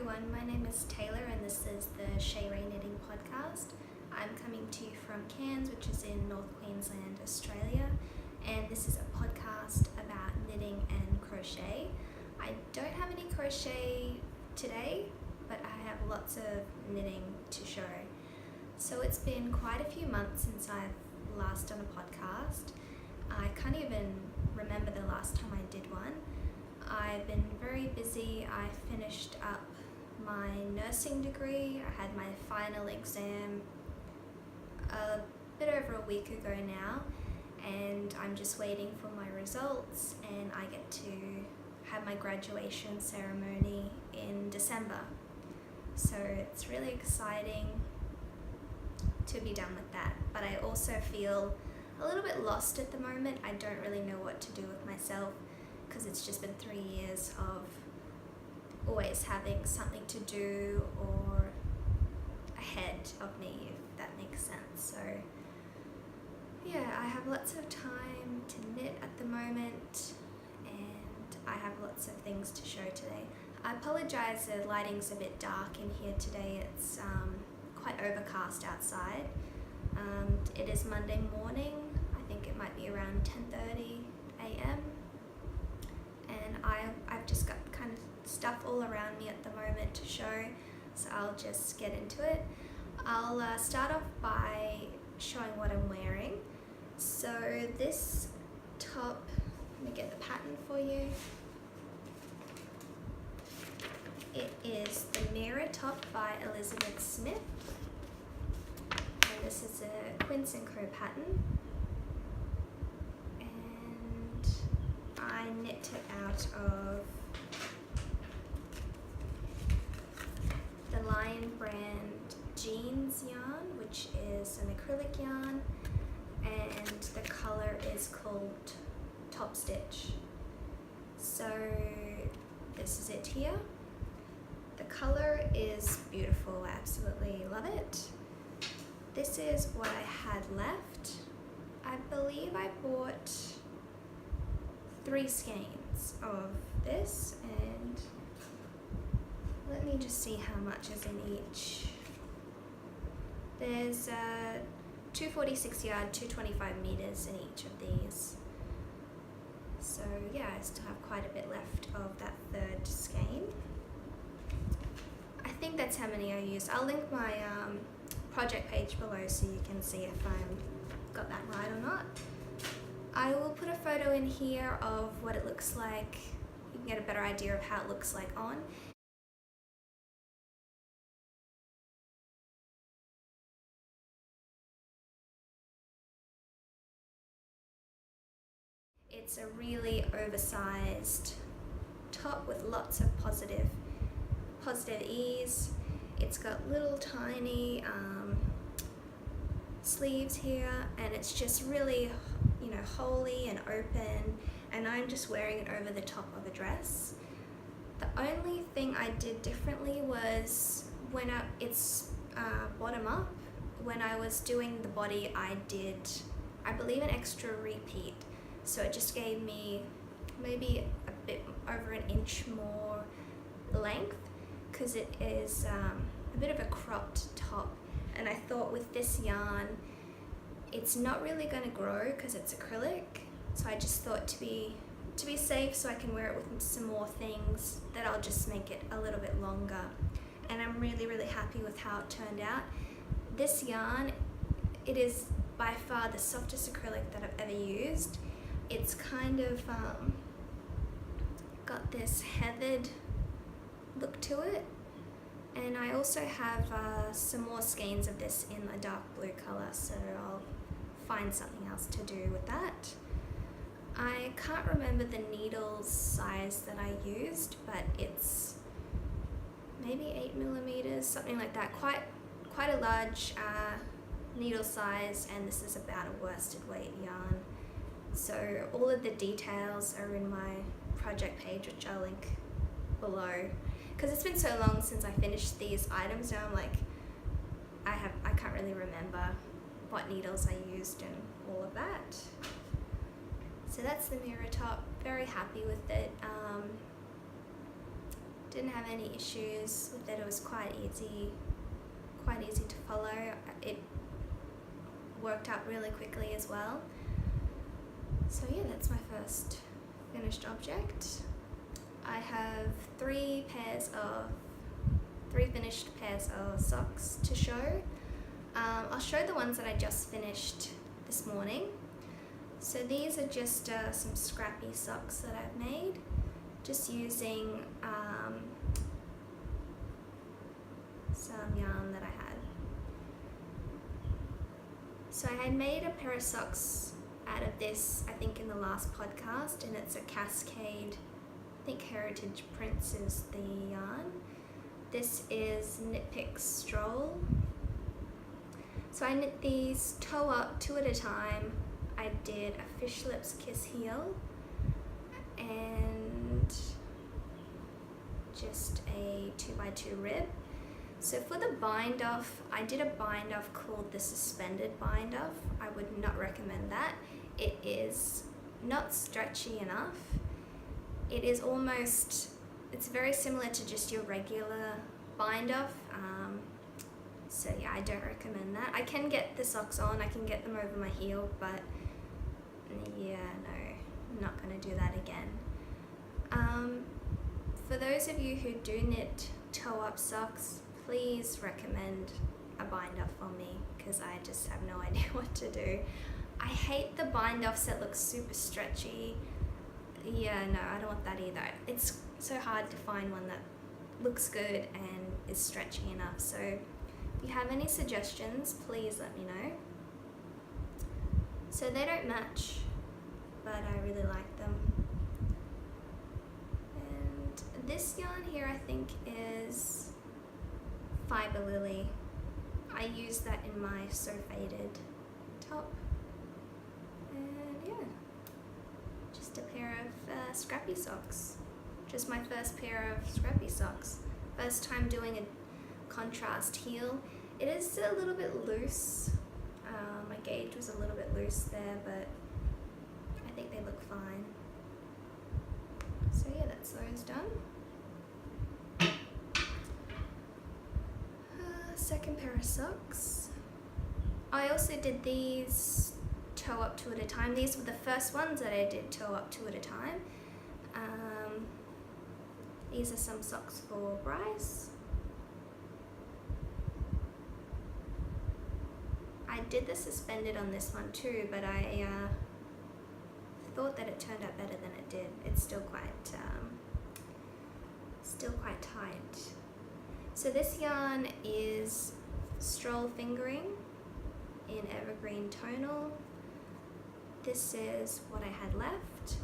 everyone, my name is Taylor and this is the Shea Knitting Podcast. I'm coming to you from Cairns, which is in North Queensland, Australia, and this is a podcast about knitting and crochet. I don't have any crochet today, but I have lots of knitting to show. So it's been quite a few months since I've last done a podcast. I can't even remember the last time I did one. I've been very busy. I finished up my nursing degree. I had my final exam a bit over a week ago now, and I'm just waiting for my results, and I get to have my graduation ceremony in December. So it's really exciting to be done with that, but I also feel a little bit lost at the moment. I don't really know what to do with myself, because it's just been 3 years of always having something to do or ahead of me, if that makes sense. So yeah, I have lots of time to knit at the moment, and I have lots of things to show today. I apologize, the lighting's a bit dark in here today. It's quite overcast outside. It is Monday morning. I think it might be around 10:30 a.m. and I've just got kind of stuff all around me at the moment to show, so I'll just get into it. I'll start off by showing what I'm wearing. So this top, let me get the pattern for you. It is the Mirror Top by Elizabeth Smith, and this is a Quince & Co pattern. I knit it out of the Lion brand Jeans yarn, which is an acrylic yarn, and the color is called Top Stitch. So this is it here. The color is beautiful. I absolutely love it. This is what I had left. I believe I bought 3 skeins of this, and let me just see how much is in each. There's 246 yard, 225 meters in each of these. So yeah, I still have quite a bit left of that 3rd skein. I think that's how many I used. I'll link my project page below so you can see if I got that right or not. I will put a photo in here of what it looks like. You can get a better idea of how it looks like on. It's a really oversized top with lots of positive ease. It's got little tiny sleeves here, and it's just really, holy and open, and I'm just wearing it over the top of a dress. The only thing I did differently was when it's bottom up. When I was doing the body, I did, I believe, an extra repeat, so it just gave me maybe a bit over an inch more length, because it is a bit of a cropped top, and I thought with this yarn it's not really going to grow because it's acrylic, so I just thought to be safe, so I can wear it with some more things, that I'll just make it a little bit longer. And I'm really happy with how it turned out. This yarn, it is by far the softest acrylic that I've ever used. It's kind of got this heathered look to it, and I also have some more skeins of this in a dark blue color, so I'll find something else to do with that. I can't remember the needles size that I used, but it's maybe 8mm, something like that. Quite a large needle size, and this is about a worsted weight yarn. So all of the details are in my project page, which I'll link below. Because it's been so long since I finished these items, now I'm like, I can't really remember what needles I used and all of that. So that's the mirror top. Very happy with it. Didn't have any issues with it. It was quite easy to follow. It worked out really quickly as well. So yeah, that's my first finished object. I have three finished pairs of socks to show. I'll show the ones that I just finished this morning. So these are just some scrappy socks that I've made, just using some yarn that I had. So I had made a pair of socks out of this, I think, in the last podcast, and it's a Cascade, I think Heritage Prints is the yarn. This is Knit Pick Stroll. So I knit these toe up 2 at a time. I did a fish lips kiss heel and just a 2x2 rib. So for the bind off, I did a bind off called the suspended bind off. I would not recommend that. It is not stretchy enough. It is almost, it's very similar to just your regular bind off. So yeah, I don't recommend that. I can get the socks on, I can get them over my heel, but yeah, no, I'm not going to do that again. For those of you who do knit toe up socks, please recommend a bind off for me, because I just have no idea what to do. I hate the bind offs that look super stretchy. Yeah, no, I don't want that either. It's so hard to find one that looks good and is stretchy enough. So if you have any suggestions, please let me know. So they don't match, but I really like them. And this yarn here, I think, is Fiber Lily. I use that in my So Faded top. And yeah, just a pair of scrappy socks. Just my first pair of scrappy socks. First time doing a contrast heel. It is a little bit loose. My gauge was a little bit loose there, but I think they look fine. So yeah, that's those done. Second pair of socks. I also did these toe up 2 at a time. These were the first ones that I did toe up 2 at a time. These are some socks for Bryce. I did the suspended on this one too, but I thought that it turned out better than it did. It's still quite tight. So this yarn is Stroll Fingering in Evergreen Tonal. This is what I had left.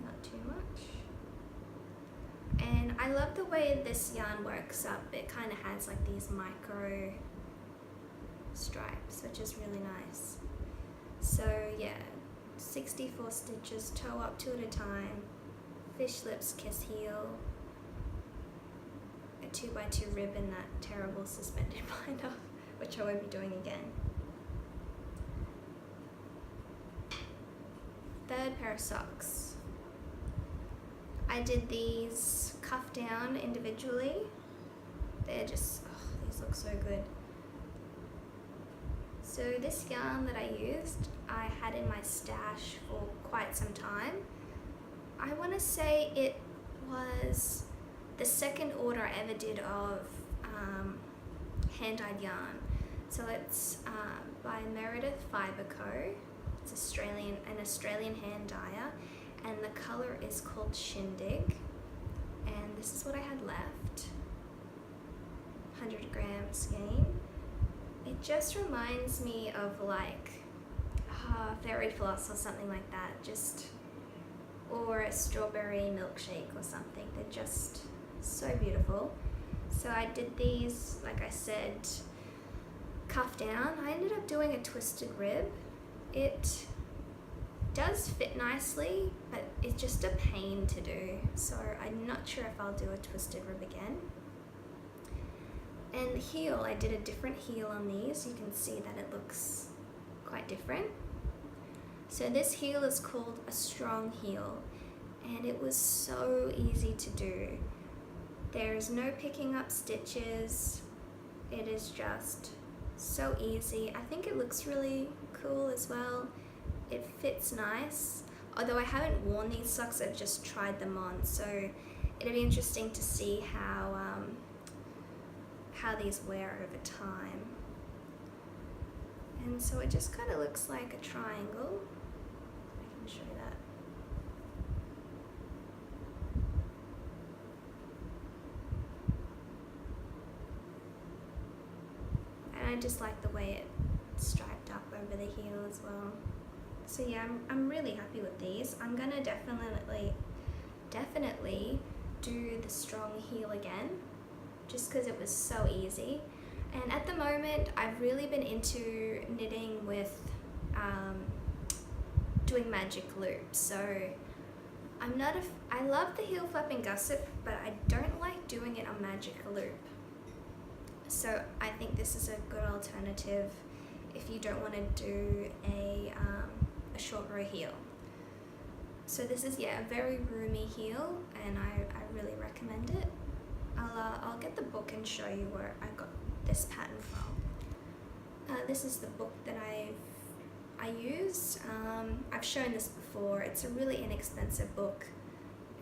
Not too much. And I love the way this yarn works up. It kind of has like these micro stripes, which is really nice. So yeah, 64 stitches, toe up 2 at a time, fish lips kiss heel, a 2x2 rib in that terrible suspended bind off, which I won't be doing again. Third pair of socks. I did these cuff down individually. They're just, oh, these look so good. So this yarn that I used, I had in my stash for quite some time. I want to say it was the second order I ever did of hand-dyed yarn. So it's by Meredith Fibre Co. It's an Australian hand dyer, and the color is called Shindig. And this is what I had left. 100 gram skein. It just reminds me of like fairy floss or something like that, or a strawberry milkshake or something. They're just so beautiful. So I did these, like I said, cuff down. I ended up doing a twisted rib. It does fit nicely, but it's just a pain to do. So I'm not sure if I'll do a twisted rib again. And the heel, I did a different heel on these. You can see that it looks quite different. So this heel is called a strong heel, and it was so easy to do. There's no picking up stitches. It is just so easy. I think it looks really cool as well. It fits nice. Although I haven't worn these socks, I've just tried them on, so it'll be interesting to see how these wear over time. And so it just kind of looks like a triangle. I can show you that. And I just like the way it's striped up over the heel as well. So yeah, I'm really happy with these. I'm gonna definitely do the strong heel again, just because it was so easy. And at the moment, I've really been into knitting with doing magic loops. So I love the heel flapping gusset, but I don't like doing it on magic loop. So I think this is a good alternative if you don't want to do a short row heel. So this is, yeah, a very roomy heel, and I really recommend it. I'll get the book and show you where I got this pattern from. This is the book that I use. I've shown this before. It's a really inexpensive book,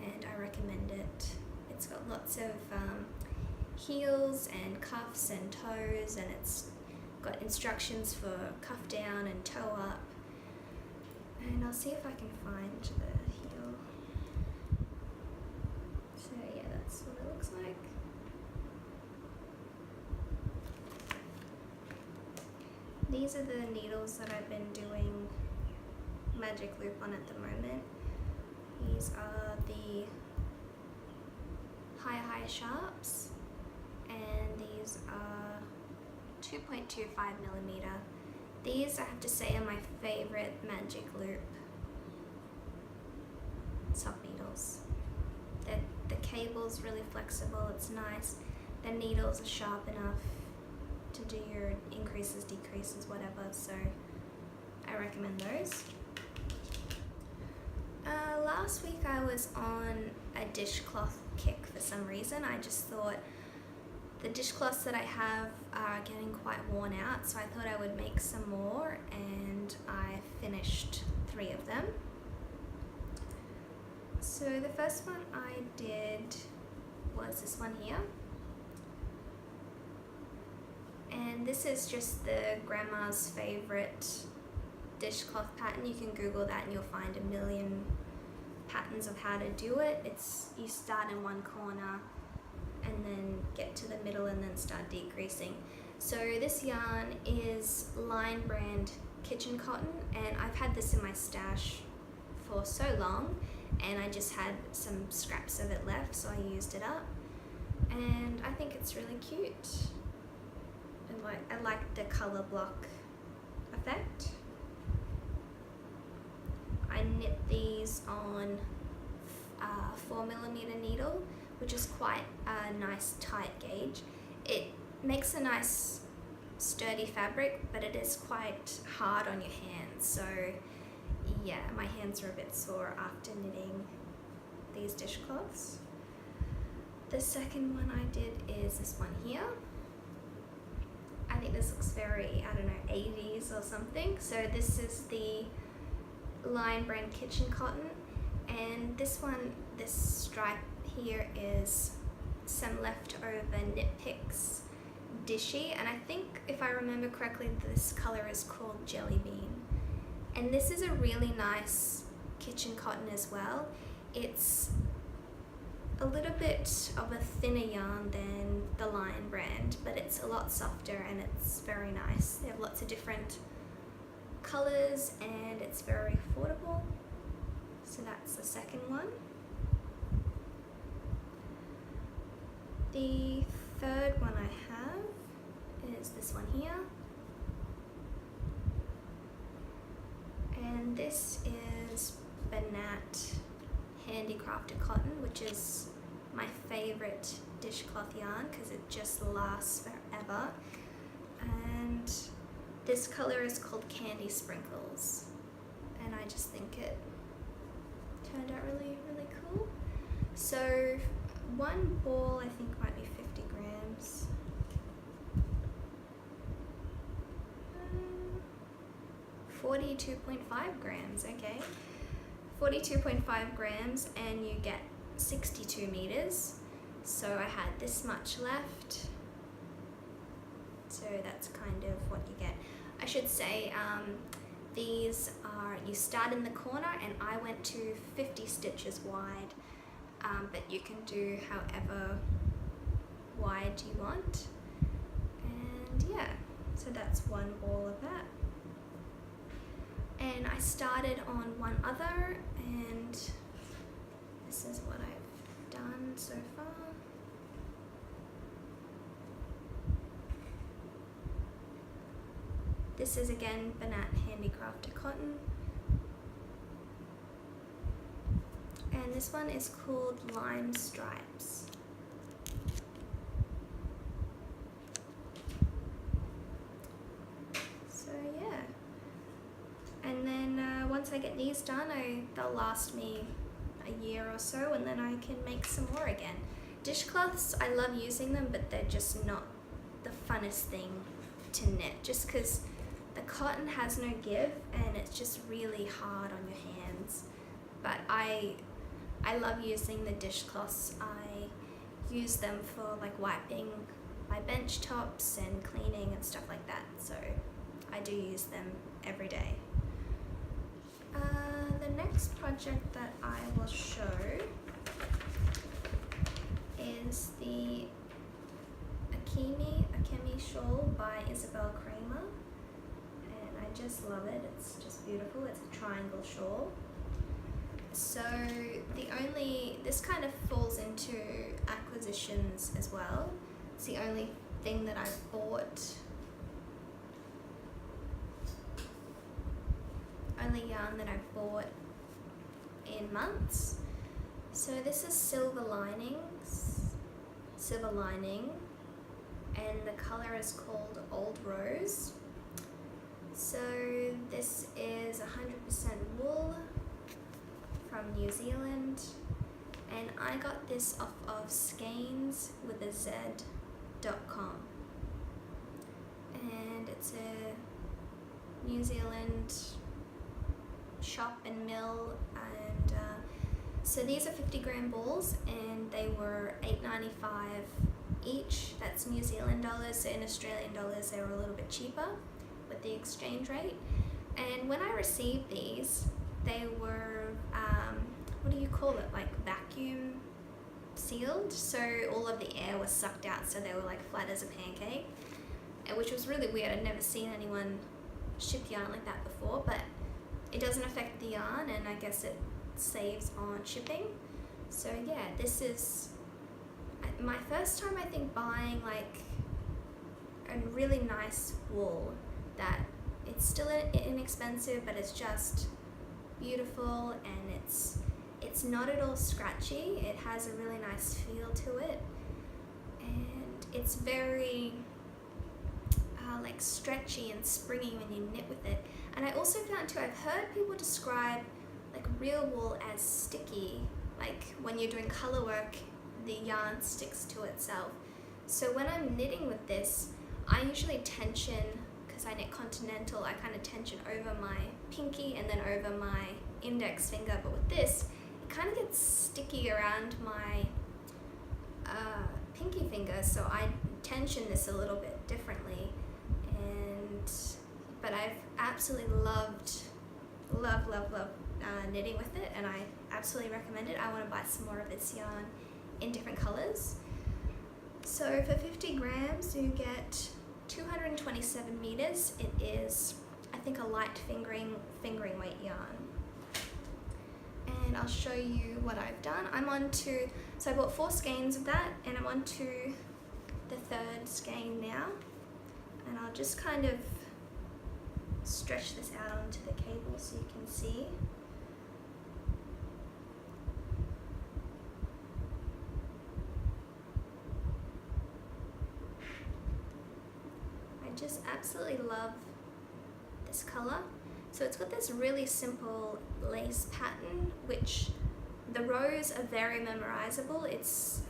and I recommend it. It's got lots of heels and cuffs and toes, and it's got instructions for cuff down and toe up. And I'll see if I can find the heel. So yeah, that's what it looks like. These are the needles that I've been doing magic loop on at the moment. These are the high sharps, and these are 2.25 millimeter. These, I have to say, are my favorite magic loop sock needles. The cable's really flexible, it's nice. The needles are sharp enough to do your increases, decreases, whatever, so I recommend those. Last week I was on a dishcloth kick for some reason. I just thought the dishcloths that I have are getting quite worn out, so I thought I would make some more, and I finished 3 of them. So the first one I did was this one here. And this is just the grandma's favorite dishcloth pattern. You can Google that and you'll find a million patterns of how to do it. You start in one corner and then get to the middle and then start decreasing. So this yarn is Line brand kitchen cotton, and I've had this in my stash for so long, and I just had some scraps of it left, so I used it up, and I think it's really cute. I like the color block effect. I knit these on a 4mm needle, which is quite a nice tight gauge. It makes a nice sturdy fabric, but it is quite hard on your hands. So yeah, my hands are a bit sore after knitting these dishcloths. The second one I did is this one here. I think this looks very, 80s or something. So this is the Line brand kitchen cotton, and this stripe here is some leftover Knit Picks Dishy, and I think if I remember correctly this color is called Jelly Bean. And this is a really nice kitchen cotton as well. It's a little bit of a thinner yarn than the Line brand, but it's a lot softer and it's very nice. They have lots of different colors and it's very affordable. So that's the second one. The third one I have is this one here. And this is Banat Handicrafted Cotton, which is my favorite dishcloth yarn because it just lasts forever. And this color is called Candy Sprinkles, and I just think it turned out really, really cool. So one ball I think might be 50 grams. 42.5 grams, okay. 42.5 grams and you get 62 meters. So I had this much left. So that's kind of what you get. I should say these are, you start in the corner and I went to 50 stitches wide, but you can do however wide you want. And yeah, so that's one ball of that. And I started on one other, and this is what I've done so far. This is again Banat Handicrafted Cotton. And this one is called Lime Stripes. So yeah. And then once I get these done, they'll last me a year or so, and then I can make some more again. Dishcloths, I love using them, but they're just not the funnest thing to knit, just because the cotton has no give and it's just really hard on your hands. But I love using the dishcloths. I use them for like wiping my bench tops and cleaning and stuff like that, so I do use them every day. The next project that I will show is the Akemi shawl by Isabel Kramer, and I just love it. It's just beautiful. It's a triangle shawl. So this kind of falls into acquisitions as well. It's the only thing that I've bought, only yarn that I've bought in months. So this is Silver Lining, and the color is called Old Rose. So this is 100% wool from New Zealand, and I got this off of Skeins with a Z.com, and it's a New Zealand shop and mill, and so these are 50 gram balls, and they were $8.95 each. That's New Zealand dollars, so in Australian dollars they were a little bit cheaper with the exchange rate. And when I received these, they were what do you call it, like vacuum sealed, so all of the air was sucked out, so they were like flat as a pancake, which was really weird. I'd never seen anyone ship yarn like that before, but it doesn't affect the yarn, and I guess it saves on shipping. So yeah, this is my first time, I think, buying like a really nice wool that it's still inexpensive, but it's just beautiful, and it's not at all scratchy. It has a really nice feel to it, and it's very like stretchy and springy when you knit with it. And I also found too, I've heard people describe like real wool as sticky, like when you're doing color work the yarn sticks to itself. So when I'm knitting with this, I usually tension, because I knit continental, I kind of tension over my pinky and then over my index finger, but with this it kind of gets sticky around my pinky finger, so I tension this a little bit differently. But I've absolutely loved knitting with it, and I absolutely recommend it. I want to buy some more of this yarn in different colors. So for 50 grams you get 227 meters. It is, I think, a light fingering weight yarn. And I'll show you what I've done. So I bought 4 skeins of that, and I'm on to the 3rd skein now. And I'll just kind of stretch this out onto the cable so you can see. I just absolutely love this color. So it's got this really simple lace pattern, which the rows are very memorizable. It's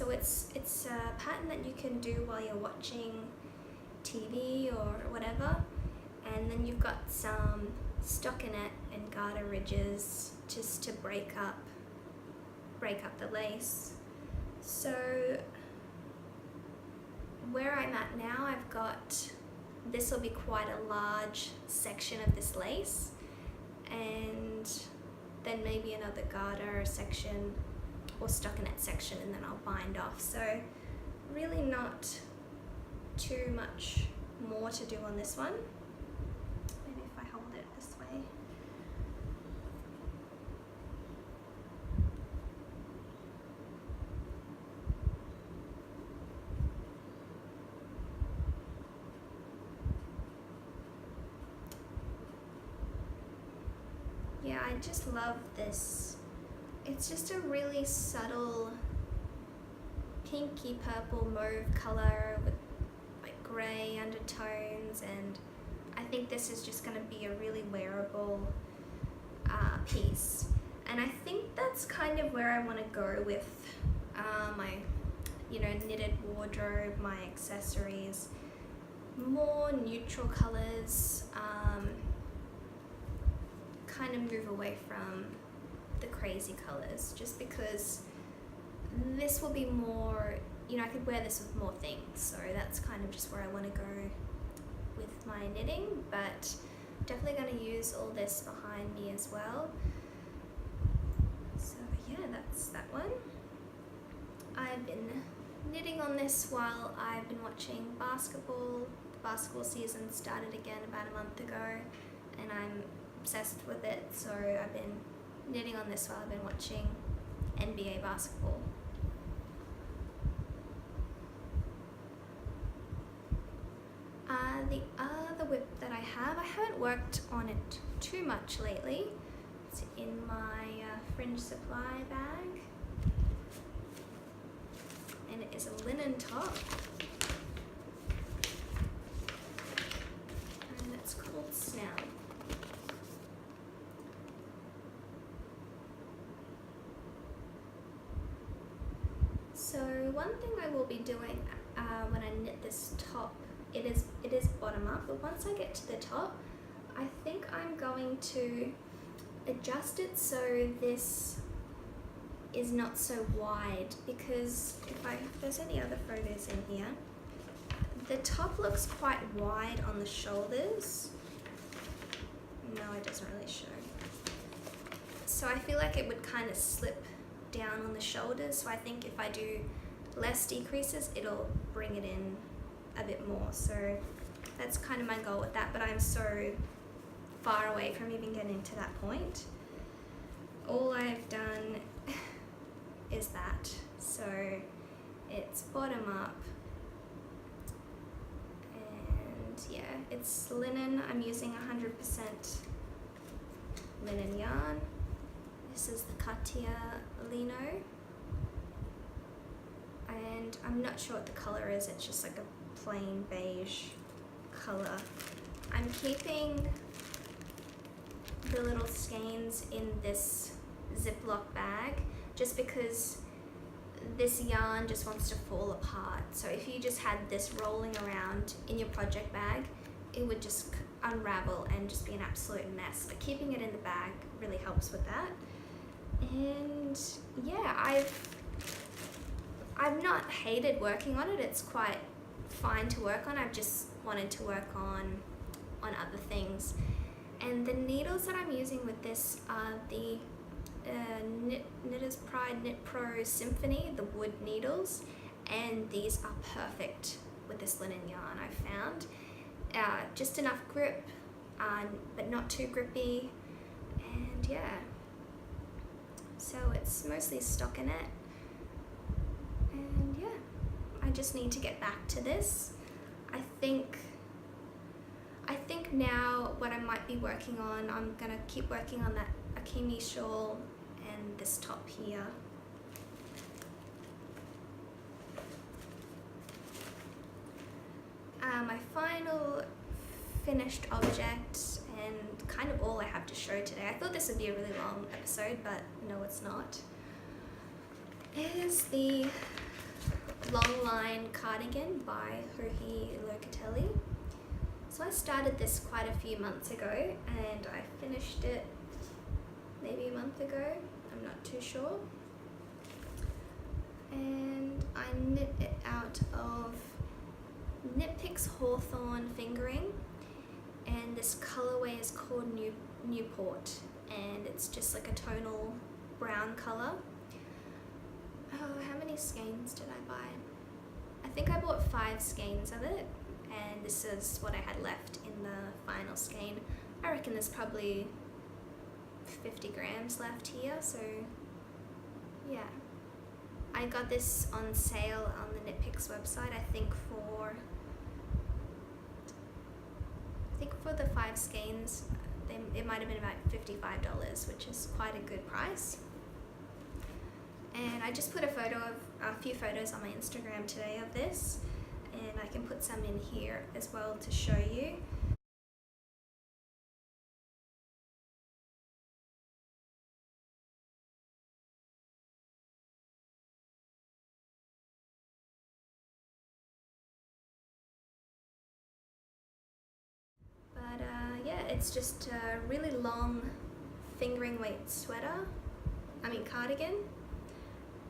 So it's a pattern that you can do while you're watching TV or whatever, and then you've got some stockinette and garter ridges just to break up the lace. So where I'm at now, I've got, this will be quite a large section of this lace, and then maybe another garter section or stockinette section, and then I'll bind off. So really not too much more to do on this one. Maybe if I hold it this way. Yeah, I just love this. It's just a really subtle pinky purple mauve color with like grey undertones, and I think this is just going to be a really wearable piece. And I think that's kind of where I want to go with my knitted wardrobe, my accessories, more neutral colors, kind of move away from the crazy colors, just because this will be more, I could wear this with more things, so that's kind of just where I want to go with my knitting, but definitely going to use all this behind me as well. So yeah, that's that one. I've been knitting on this while I've been watching basketball. The basketball season started again about a month ago, and I'm obsessed with it, so I've been knitting on this while I've been watching NBA basketball. The other whip that I haven't worked on it too much lately. It's in my fringe supply bag, and it is a linen top, and it's called Snell. So one thing I will be doing when I knit this top, it is bottom up, but once I get to the top, I think I'm going to adjust it so this is not so wide, because if there's any other photos in here, the top looks quite wide on the shoulders. No, it doesn't really show. So I feel like it would kind of slip down on the shoulders, so I think if I do less decreases, it'll bring it in a bit more. So that's kind of my goal with that, but I'm so far away from even getting to that point. All I've done is that. So it's bottom up, and yeah, it's linen. I'm using 100% linen yarn. This is the Katia Lino, and I'm not sure what the color is, it's just like a plain beige color. I'm keeping the little skeins in this Ziploc bag just because this yarn just wants to fall apart. So if you just had this rolling around in your project bag, it would just unravel and just be an absolute mess. But keeping it in the bag really helps with that. And yeah, I've not hated working on it. It's quite fine to work on. I've just wanted to work on other things. And the needles that I'm using with this are the Knitter's Pride Knit Pro Symphony, the wood needles, and these are perfect with this linen yarn, I found. Just enough grip, but not too grippy, and yeah. So it's mostly stockinette, and yeah, I just need to get back to this. I think now what I might be working on, I'm gonna keep working on that Akimi shawl and this top here. My final finished object, and kind of all I have to show today, I thought this would be a really long episode, but no, it's not, is the long line cardigan by Joji Locatelli. So I started this quite a few months ago and I finished it maybe a month ago, I'm not too sure. And I knit it out of Knit Picks Hawthorn fingering, and this colorway is called Newport, and it's just like a tonal brown color. Oh, how many skeins did I buy? I think I bought 5 skeins of it, and this is what I had left in the final skein. I reckon there's probably 50 grams left here, so yeah. I got this on sale on the Knit Picks website, I think for the 5 skeins, it might have been about $55, which is quite a good price. And I just put a few photos on my Instagram today of this, and I can put some in here as well to show you. But yeah, it's just a really long fingering weight cardigan,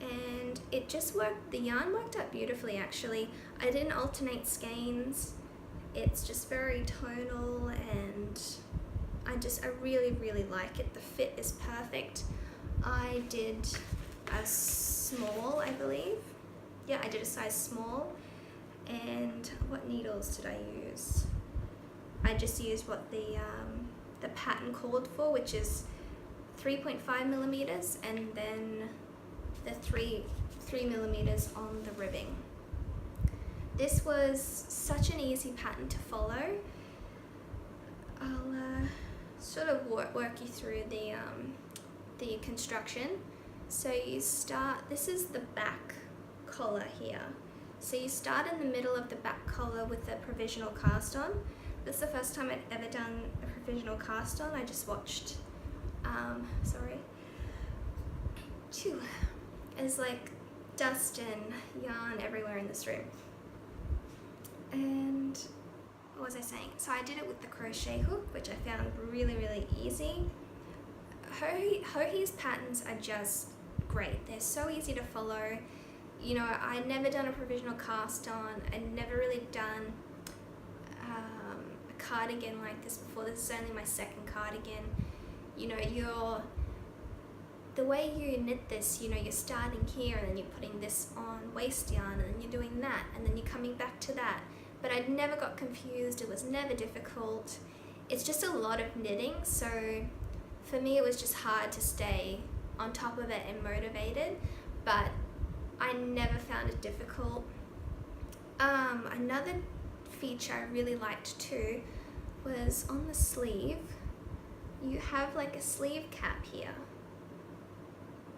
and it just worked. The yarn worked out beautifully actually. I didn't alternate skeins. It's just very tonal, and I really like it. The fit is perfect. I did a small, I believe. Yeah, I did a size small. And what needles did I use? I just used what the pattern called for, which is 3.5 millimeters, and then the 3 millimeters on the ribbing. This was such an easy pattern to follow. I'll sort of work you through the construction. So you start, this is the back collar here. So you start in the middle of the back collar with a provisional cast on. This is the first time I'd ever done a provisional cast on. I just watched, There's like dust and yarn everywhere in this room. And what was I saying? So I did it with the crochet hook, which I found really easy. Joji's patterns are just great. They're so easy to follow. You know, I'd never done a provisional cast on. I'd never really done a cardigan like this before. This is only my second cardigan. You know, the way you knit this, you know, you're starting here and then you're putting this on waist yarn and then you're doing that and then you're coming back to that. But I never got confused. It was never difficult. It's just a lot of knitting, so for me it was just hard to stay on top of it and motivated, but I never found it difficult. Another feature I really liked too was on the sleeve, you have like a sleeve cap here,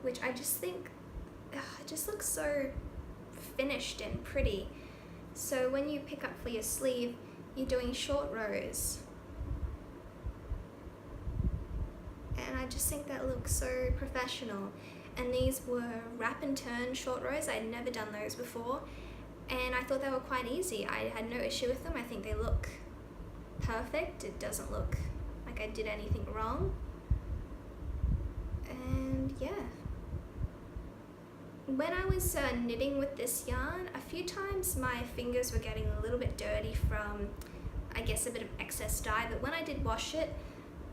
which I just think, it just looks so finished and pretty. So when you pick up for your sleeve, you're doing short rows. And I just think that looks so professional. And these were wrap and turn short rows. I'd never done those before. And I thought they were quite easy. I had no issue with them. I think they look perfect. It doesn't look like I did anything wrong. And yeah. When I was knitting with this yarn, a few times my fingers were getting a little bit dirty from, I guess, a bit of excess dye, but when I did wash it,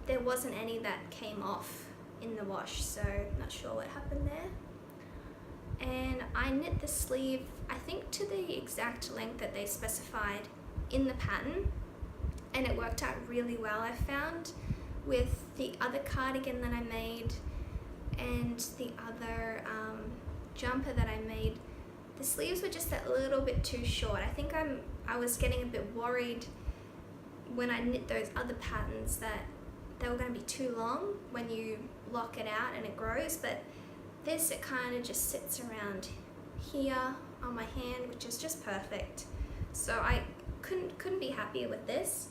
there wasn't any that came off in the wash, so not sure what happened there. And I knit the sleeve, I think, to the exact length that they specified in the pattern, and it worked out really well. I found with the other cardigan that I made and the other jumper that I made, the sleeves were just a little bit too short. I think I was getting a bit worried when I knit those other patterns that they were going to be too long when you lock it out and it grows, but this, it kind of just sits around here on my hand, which is just perfect. So I couldn't be happier with this.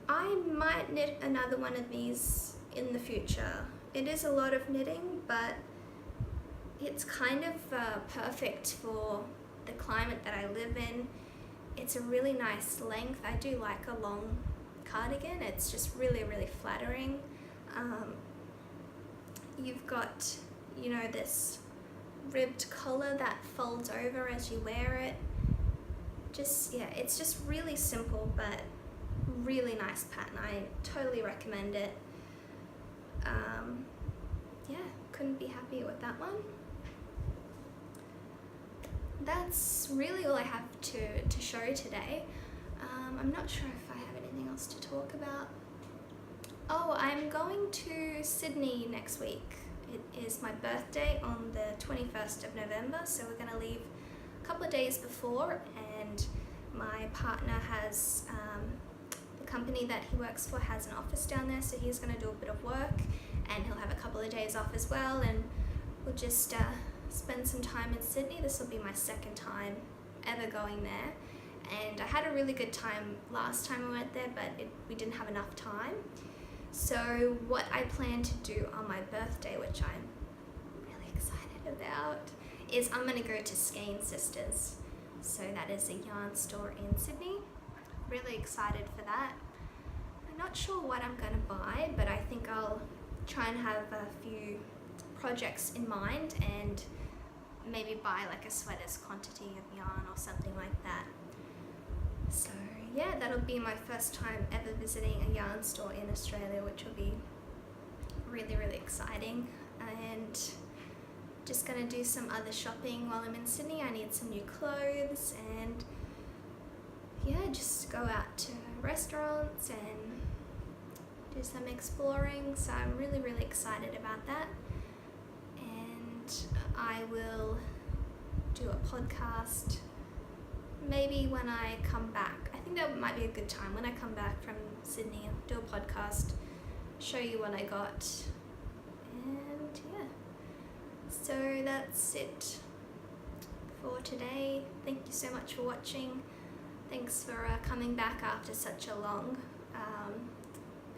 I might knit another one of these in the future. It is a lot of knitting, but it's kind of perfect for the climate that I live in. It's a really nice length. I do like a long cardigan. It's just really, really flattering. You've got, this ribbed collar that folds over as you wear it. It's just really simple but really nice pattern. I totally recommend it. Couldn't be happier with that one. That's really all I have to show today. I'm not sure if I have anything else to talk about. Oh, I'm going to Sydney next week. It is my birthday on the 21st of November, so we're going to leave a couple of days before, and my partner has, the company that he works for has an office down there, so he's going to do a bit of work, and he'll have a couple of days off as well, and we'll just spend some time in Sydney. This will be my second time ever going there, and I had a really good time last time I went there, but we didn't have enough time. So what I plan to do on my birthday, which I'm really excited about, is I'm going to go to Shea Sisters. So that is a yarn store in Sydney. Really excited for that. I'm not sure what I'm going to buy, but I think I'll try and have a few projects in mind and maybe buy like a sweater's quantity of yarn or something like that. So yeah, that'll be my first time ever visiting a yarn store in Australia, which will be really, really exciting. And just gonna do some other shopping while I'm in Sydney. I need some new clothes and yeah, just go out to restaurants and do some exploring. So I'm really, really excited about that. And I will do a podcast maybe when I come back. I think that might be a good time when I come back from Sydney. I'll do a podcast, show you what I got, and yeah. So that's it for today. Thank you so much for watching. Thanks for coming back after such a long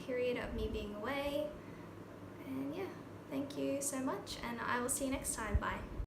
period of me being away. And yeah, thank you so much, and I will see you next time. Bye.